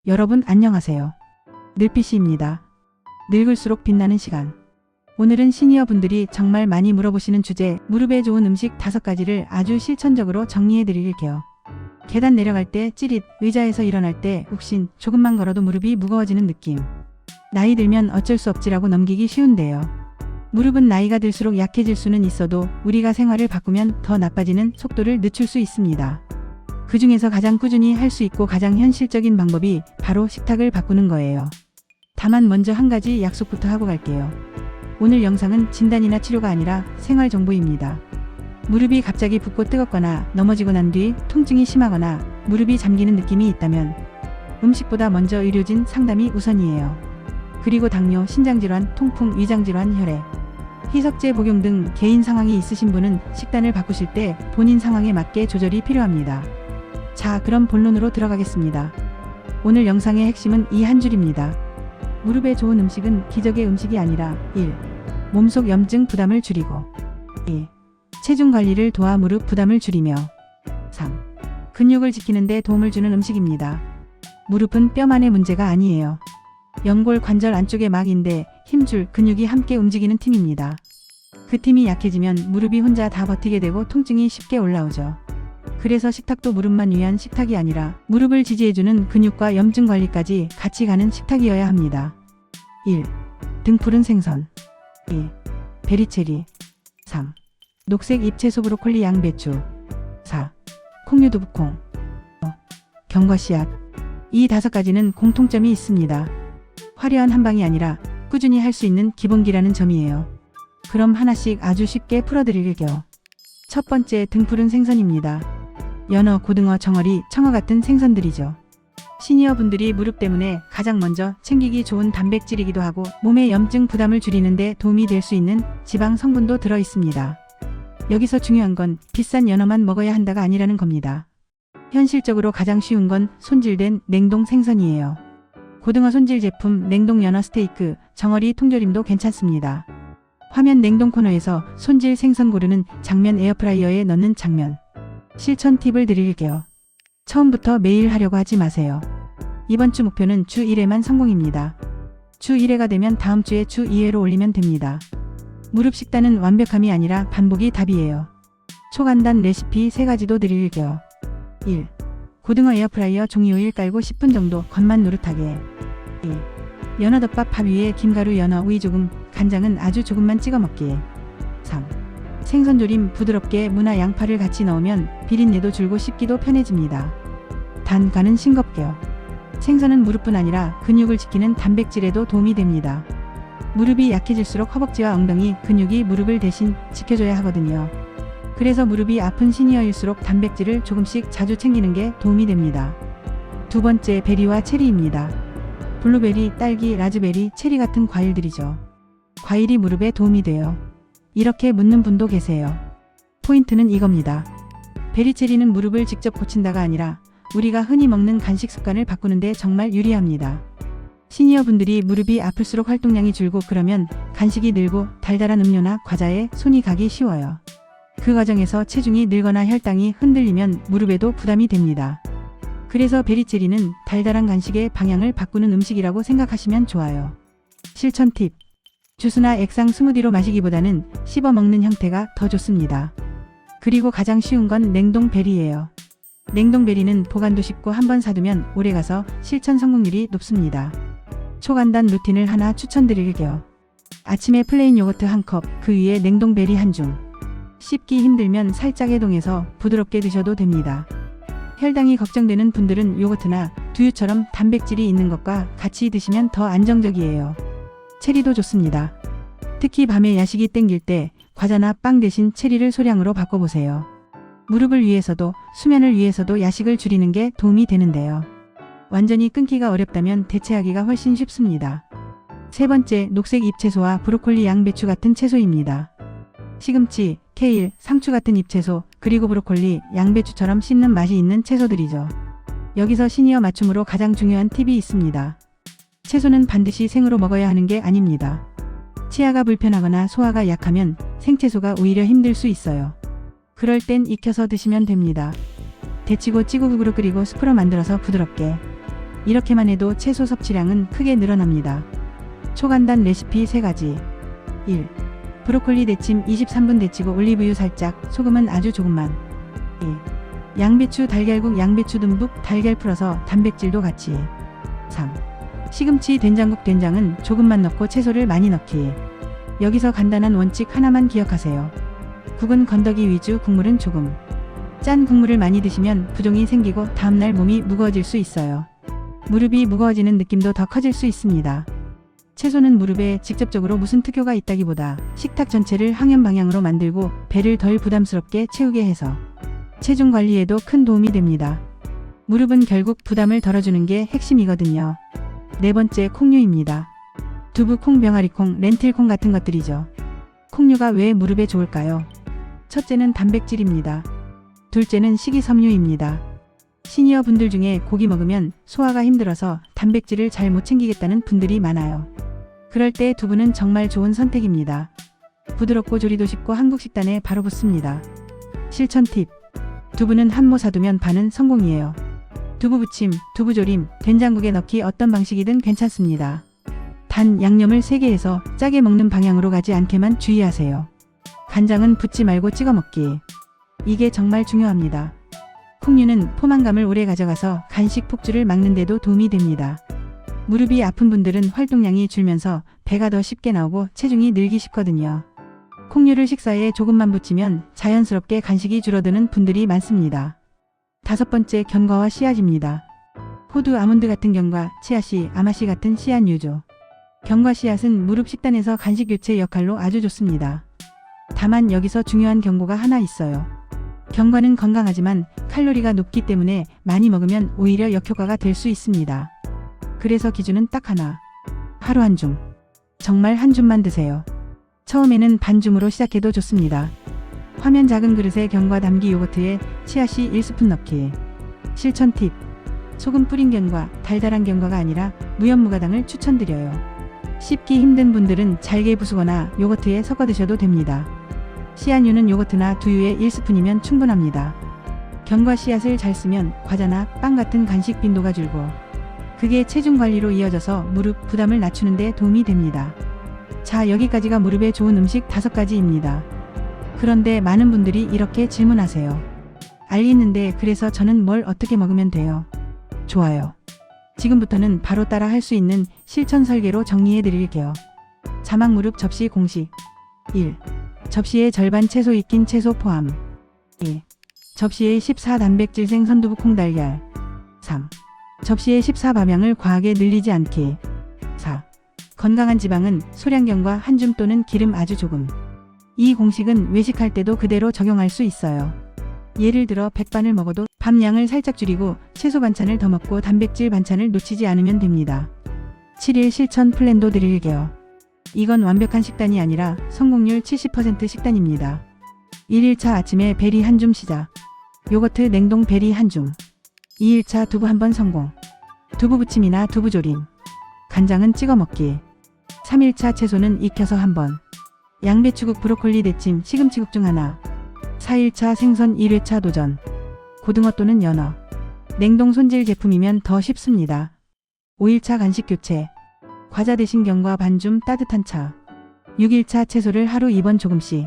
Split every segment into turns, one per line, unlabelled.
여러분 안녕하세요. 늘피씨입니다. 늙을수록 빛나는 시간. 오늘은 시니어 분들이 정말 많이 물어보시는 주제, 무릎에 좋은 음식 5가지를 아주 실천적으로 정리해 드릴게요. 계단 내려갈 때 찌릿, 의자에서 일어날 때 욱신, 조금만 걸어도 무릎이 무거워지는 느낌. 나이 들면 어쩔 수 없지라고 넘기기 쉬운데요. 무릎은 나이가 들수록 약해질 수는 있어도 우리가 생활을 바꾸면 더 나빠지는 속도를 늦출 수 있습니다. 그 중에서 가장 꾸준히 할 수 있고 가장 현실적인 방법이 바로 식탁을 바꾸는 거예요. 다만 먼저 한 가지 약속부터 하고 갈게요. 오늘 영상은 진단이나 치료가 아니라 생활 정보입니다. 무릎이 갑자기 붓고 뜨겁거나 넘어지고 난 뒤 통증이 심하거나 무릎이 잠기는 느낌이 있다면 음식보다 먼저 의료진 상담이 우선이에요. 그리고 당뇨, 신장질환, 통풍, 위장질환, 혈액, 희석제 복용 등 개인 상황이 있으신 분은 식단을 바꾸실 때 본인 상황에 맞게 조절이 필요합니다. 자, 그럼 본론으로 들어가겠습니다. 오늘 영상의 핵심은 이 한 줄입니다. 무릎에 좋은 음식은 기적의 음식이 아니라 1. 몸속 염증 부담을 줄이고 2. 체중 관리를 도와 무릎 부담을 줄이며 3. 근육을 지키는 데 도움을 주는 음식입니다. 무릎은 뼈만의 문제가 아니에요. 연골 관절 안쪽의 막인데 힘줄 근육이 함께 움직이는 팀입니다. 그 팀이 약해지면 무릎이 혼자 다 버티게 되고 통증이 쉽게 올라오죠. 그래서 식탁도 무릎만 위한 식탁이 아니라 무릎을 지지해주는 근육과 염증 관리까지 같이 가는 식탁이어야 합니다. 1. 등푸른 생선 2. 베리체리 3. 녹색 잎채소 브로콜리 양배추 4. 콩류 두부콩 5. 견과씨앗. 이 5가지는 공통점이 있습니다. 화려한 한방이 아니라 꾸준히 할 수 있는 기본기라는 점이에요. 그럼 하나씩 아주 쉽게 풀어드릴게요. 첫 번째, 등푸른 생선입니다. 연어, 고등어, 정어리, 청어 같은 생선들이죠. 시니어 분들이 무릎 때문에 가장 먼저 챙기기 좋은 단백질이기도 하고 몸의 염증 부담을 줄이는 데 도움이 될 수 있는 지방 성분도 들어 있습니다. 여기서 중요한 건 비싼 연어만 먹어야 한다가 아니라는 겁니다. 현실적으로 가장 쉬운 건 손질된 냉동 생선이에요. 고등어 손질 제품, 냉동 연어 스테이크, 정어리 통조림도 괜찮습니다. 화면 냉동 코너에서 손질 생선 고르는 장면, 에어프라이어에 넣는 장면. 실천 팁을 드릴게요. 처음부터 매일 하려고 하지 마세요. 이번 주 목표는 주 1회만 성공입니다. 주 1회가 되면 다음 주에 주 2회로 올리면 됩니다. 무릎 식단은 완벽함이 아니라 반복이 답이에요. 초간단 레시피 3가지도 드릴게요. 1. 고등어 에어프라이어 종이 오일 깔고 10분 정도 겉만 노릇하게. 2. 연어덮밥 밥 위에 김가루, 연어, 우이 조금, 간장은 아주 조금만 찍어 먹기. 3. 생선조림 부드럽게 무나 양파를 같이 넣으면 비린내도 줄고 씹기도 편해집니다. 단 간은 싱겁게요. 생선은 무릎뿐 아니라 근육을 지키는 단백질에도 도움이 됩니다. 무릎이 약해질수록 허벅지와 엉덩이 근육이 무릎을 대신 지켜줘야 하거든요. 그래서 무릎이 아픈 시니어일수록 단백질을 조금씩 자주 챙기는 게 도움이 됩니다. 두 번째, 베리와 체리입니다. 블루베리, 딸기, 라즈베리, 체리 같은 과일들이죠. 과일이 무릎에 도움이 돼요. 이렇게 묻는 분도 계세요. 포인트는 이겁니다. 베리체리는 무릎을 직접 고친다가 아니라 우리가 흔히 먹는 간식 습관을 바꾸는데 정말 유리합니다. 시니어 분들이 무릎이 아플수록 활동량이 줄고 그러면 간식이 늘고 달달한 음료나 과자에 손이 가기 쉬워요. 그 과정에서 체중이 늘거나 혈당이 흔들리면 무릎에도 부담이 됩니다. 그래서 베리체리는 달달한 간식의 방향을 바꾸는 음식이라고 생각하시면 좋아요. 실천 팁. 주스나 액상 스무디로 마시기보다는 씹어 먹는 형태가 더 좋습니다. 그리고 가장 쉬운 건 냉동 베리예요. 냉동 베리는 보관도 쉽고 한번 사두면 오래가서 실천 성공률이 높습니다. 초간단 루틴을 하나 추천드릴게요. 아침에 플레인 요거트 1컵, 그 위에 냉동 베리 1줌. 씹기 힘들면 살짝 해동해서 부드럽게 드셔도 됩니다. 혈당이 걱정되는 분들은 요거트나 두유처럼 단백질이 있는 것과 같이 드시면 더 안정적이에요. 체리도 좋습니다. 특히 밤에 야식이 땡길 때 과자나 빵 대신 체리를 소량으로 바꿔보세요. 무릎을 위해서도 수면을 위해서도 야식을 줄이는 게 도움이 되는데요. 완전히 끊기가 어렵다면 대체하기가 훨씬 쉽습니다. 세 번째, 녹색 잎채소와 브로콜리, 양배추 같은 채소입니다. 시금치, 케일, 상추 같은 잎채소, 그리고 브로콜리, 양배추처럼 씹는 맛이 있는 채소들이죠. 여기서 시니어 맞춤으로 가장 중요한 팁이 있습니다. 채소는 반드시 생으로 먹어야 하는 게 아닙니다. 치아가 불편하거나 소화가 약하면 생채소가 오히려 힘들 수 있어요. 그럴 땐 익혀서 드시면 됩니다. 데치고 찌고국으로 끓이고 스프로 만들어서 부드럽게. 이렇게만 해도 채소 섭취량은 크게 늘어납니다. 초간단 레시피 3가지. 1. 브로콜리 데침 23분 데치고 올리브유 살짝, 소금은 아주 조금만. 2. 양배추 달걀국 양배추 듬뿍 달걀 풀어서 단백질도 같이. 3. 시금치 된장국 된장은 조금만 넣고 채소를 많이 넣기. 여기서 간단한 원칙 하나만 기억하세요. 국은 건더기 위주, 국물은 조금. 짠 국물을 많이 드시면 부종이 생기고 다음날 몸이 무거워질 수 있어요. 무릎이 무거워지는 느낌도 더 커질 수 있습니다. 채소는 무릎에 직접적으로 무슨 특효가 있다기보다 식탁 전체를 항현 방향으로 만들고 배를 덜 부담스럽게 채우게 해서 체중 관리에도 큰 도움이 됩니다. 무릎은 결국 부담을 덜어주는 게 핵심이거든요. 4번째, 콩류입니다. 두부, 콩, 병아리콩, 렌틸콩 같은 것들이죠. 콩류가 왜 무릎에 좋을까요? 첫째는 단백질입니다. 둘째는 식이섬유입니다. 시니어 분들 중에 고기 먹으면 소화가 힘들어서 단백질을 잘 못 챙기겠다는 분들이 많아요. 그럴 때 두부는 정말 좋은 선택입니다. 부드럽고 조리도 쉽고 한국 식단에 바로 붙습니다. 실천 팁. 두부는 한 모 사두면 반은 성공이에요. 두부 부침, 두부 조림, 된장국에 넣기 어떤 방식이든 괜찮습니다. 단 양념을 세게 해서 짜게 먹는 방향으로 가지 않게만 주의하세요. 간장은 붓지 말고 찍어 먹기. 이게 정말 중요합니다. 콩류는 포만감을 오래 가져가서 간식 폭주를 막는 데도 도움이 됩니다. 무릎이 아픈 분들은 활동량이 줄면서 배가 더 쉽게 나오고 체중이 늘기 쉽거든요. 콩류를 식사에 조금만 붙이면 자연스럽게 간식이 줄어드는 분들이 많습니다. 5번째, 견과와 씨앗입니다. 호두, 아몬드 같은 견과, 치아씨, 아마씨 같은 씨앗류죠. 견과 씨앗은 무릎 식단에서 간식 교체 역할로 아주 좋습니다. 다만 여기서 중요한 경고가 하나 있어요. 견과는 건강하지만 칼로리가 높기 때문에 많이 먹으면 오히려 역효과가 될 수 있습니다. 그래서 기준은 딱 하나. 하루 한 줌. 정말 한 줌만 드세요. 처음에는 반 줌으로 시작해도 좋습니다. 화면 작은 그릇에 견과 담기 요거트에 치아씨 1스푼 넣기. 실천 팁. 소금 뿌린 견과, 달달한 견과가 아니라 무염무가당을 추천드려요. 씹기 힘든 분들은 잘게 부수거나 요거트에 섞어 드셔도 됩니다. 씨앗류는 요거트나 두유에 1스푼이면 충분합니다. 견과 씨앗을 잘 쓰면 과자나 빵 같은 간식 빈도가 줄고 그게 체중 관리로 이어져서 무릎 부담을 낮추는 데 도움이 됩니다. 자, 여기까지가 무릎에 좋은 음식 5가지입니다. 그런데 많은 분들이 이렇게 질문하세요. 알겠는데 그래서 저는 뭘 어떻게 먹으면 돼요? 좋아요. 지금부터는 바로 따라 할 수 있는 실천 설계로 정리해 드릴게요. 자막 무릎 접시 공식. 1. 접시의 절반 채소 익힌 채소 포함. 2. 접시의 14 단백질 생선두부 콩달걀. 3. 접시의 14 밤양을 과하게 늘리지 않기. 4. 건강한 지방은 소량견과 한 줌 또는 기름 아주 조금. 이 공식은 외식할 때도 그대로 적용할 수 있어요. 예를 들어 백반을 먹어도 밥 양을 살짝 줄이고 채소 반찬을 더 먹고 단백질 반찬을 놓치지 않으면 됩니다. 7일 실천 플랜도 드릴게요. 이건 완벽한 식단이 아니라 성공률 70% 식단입니다. 1일차 아침에 베리 한 줌 시작. 요거트 냉동 베리 한 줌. 2일차 두부 한 번 성공. 두부 부침이나 두부 조림. 간장은 찍어 먹기. 3일차 채소는 익혀서 한 번. 양배추국, 브로콜리 데침, 시금치국 중 하나. 4일차 생선 1회차 도전. 고등어 또는 연어. 냉동 손질 제품이면 더 쉽습니다. 5일차 간식 교체. 과자 대신 견과 반줌 따뜻한 차. 6일차 채소를 하루 2번 조금씩.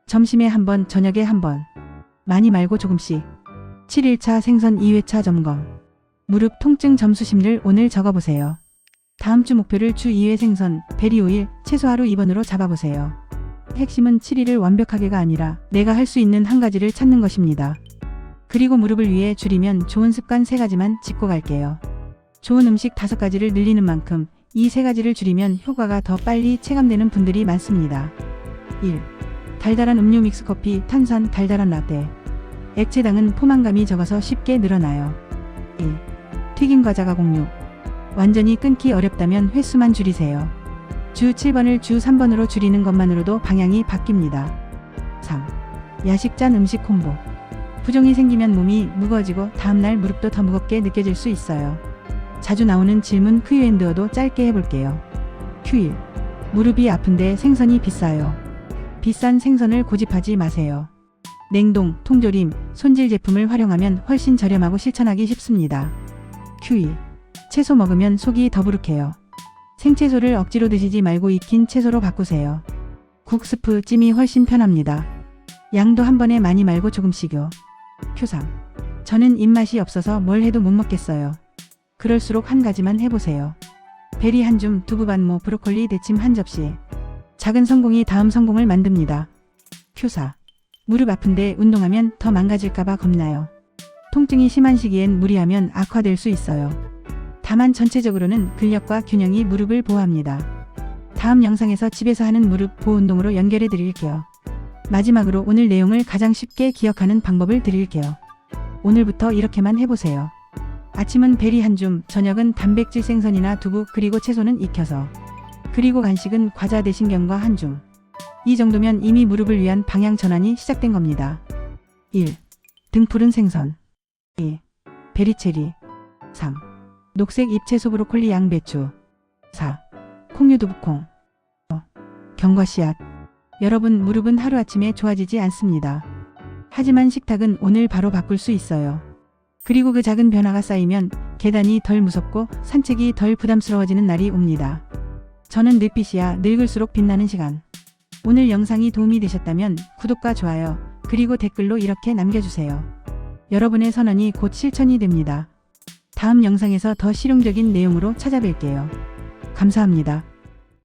점심에 한 번, 저녁에 한 번. 많이 말고 조금씩. 7일차 생선 2회차 점검. 무릎 통증 점수심를 오늘 적어보세요. 다음 주 목표를 주 2회 생선, 베리 5일, 채소 하루 2번으로 잡아보세요. 핵심은 7일을 완벽하게가 아니라 내가 할 수 있는 한 가지를 찾는 것입니다. 그리고 무릎을 위해 줄이면 좋은 습관 3가지만 짚고 갈게요. 좋은 음식 5가지를 늘리는 만큼 이 3가지를 줄이면 효과가 더 빨리 체감되는 분들이 많습니다. 1. 달달한 음료 믹스커피, 탄산, 달달한 라떼. 액체당은 포만감이 적어서 쉽게 늘어나요. 2. 튀김 과자 가공육. 완전히 끊기 어렵다면 횟수만 줄이세요. 주 7번을 주 3번으로 줄이는 것만으로도 방향이 바뀝니다. 3. 야식 짠 음식 콤보. 부종이 생기면 몸이 무거워지고 다음날 무릎도 더 무겁게 느껴질 수 있어요. 자주 나오는 질문 Q&A도 짧게 해볼게요. Q1. 무릎이 아픈데 생선이 비싸요. 비싼 생선을 고집하지 마세요. 냉동, 통조림, 손질 제품을 활용하면 훨씬 저렴하고 실천하기 쉽습니다. Q2. 채소 먹으면 속이 더부룩해요. 생채소를 억지로 드시지 말고 익힌 채소로 바꾸세요. 국 스프 찜이 훨씬 편합니다. 양도 한 번에 많이 말고 조금씩요. 큐3. 저는 입맛이 없어서 뭘 해도 못 먹겠어요. 그럴수록 한 가지만 해보세요. 베리 한 줌, 두부 반모, 브로콜리 데침 한 접시. 작은 성공이 다음 성공을 만듭니다. 큐4. 무릎 아픈데 운동하면 더 망가질까봐 겁나요. 통증이 심한 시기엔 무리하면 악화될 수 있어요. 다만 전체적으로는 근력과 균형이 무릎을 보호합니다. 다음 영상에서 집에서 하는 무릎 보호 운동으로 연결해 드릴게요. 마지막으로 오늘 내용을 가장 쉽게 기억하는 방법을 드릴게요. 오늘부터 이렇게만 해보세요. 아침은 베리 한 줌, 저녁은 단백질 생선이나 두부 그리고 채소는 익혀서, 그리고 간식은 과자 대신 견과 한 줌. 이 정도면 이미 무릎을 위한 방향 전환이 시작된 겁니다. 1. 등푸른 생선. 2. 베리체리. 3. 녹색 잎채소 브로콜리 양배추. 4. 콩류두부콩. 5. 견과씨앗. 여러분, 무릎은 하루아침에 좋아지지 않습니다. 하지만 식탁은 오늘 바로 바꿀 수 있어요. 그리고 그 작은 변화가 쌓이면 계단이 덜 무섭고 산책이 덜 부담스러워지는 날이 옵니다. 저는 늙빛이야 늙을수록 빛나는 시간. 오늘 영상이 도움이 되셨다면 구독과 좋아요, 그리고 댓글로 이렇게 남겨주세요. 여러분의 선언이 곧 실천이 됩니다. 다음 영상에서 더 실용적인 내용으로 찾아뵐게요. 감사합니다.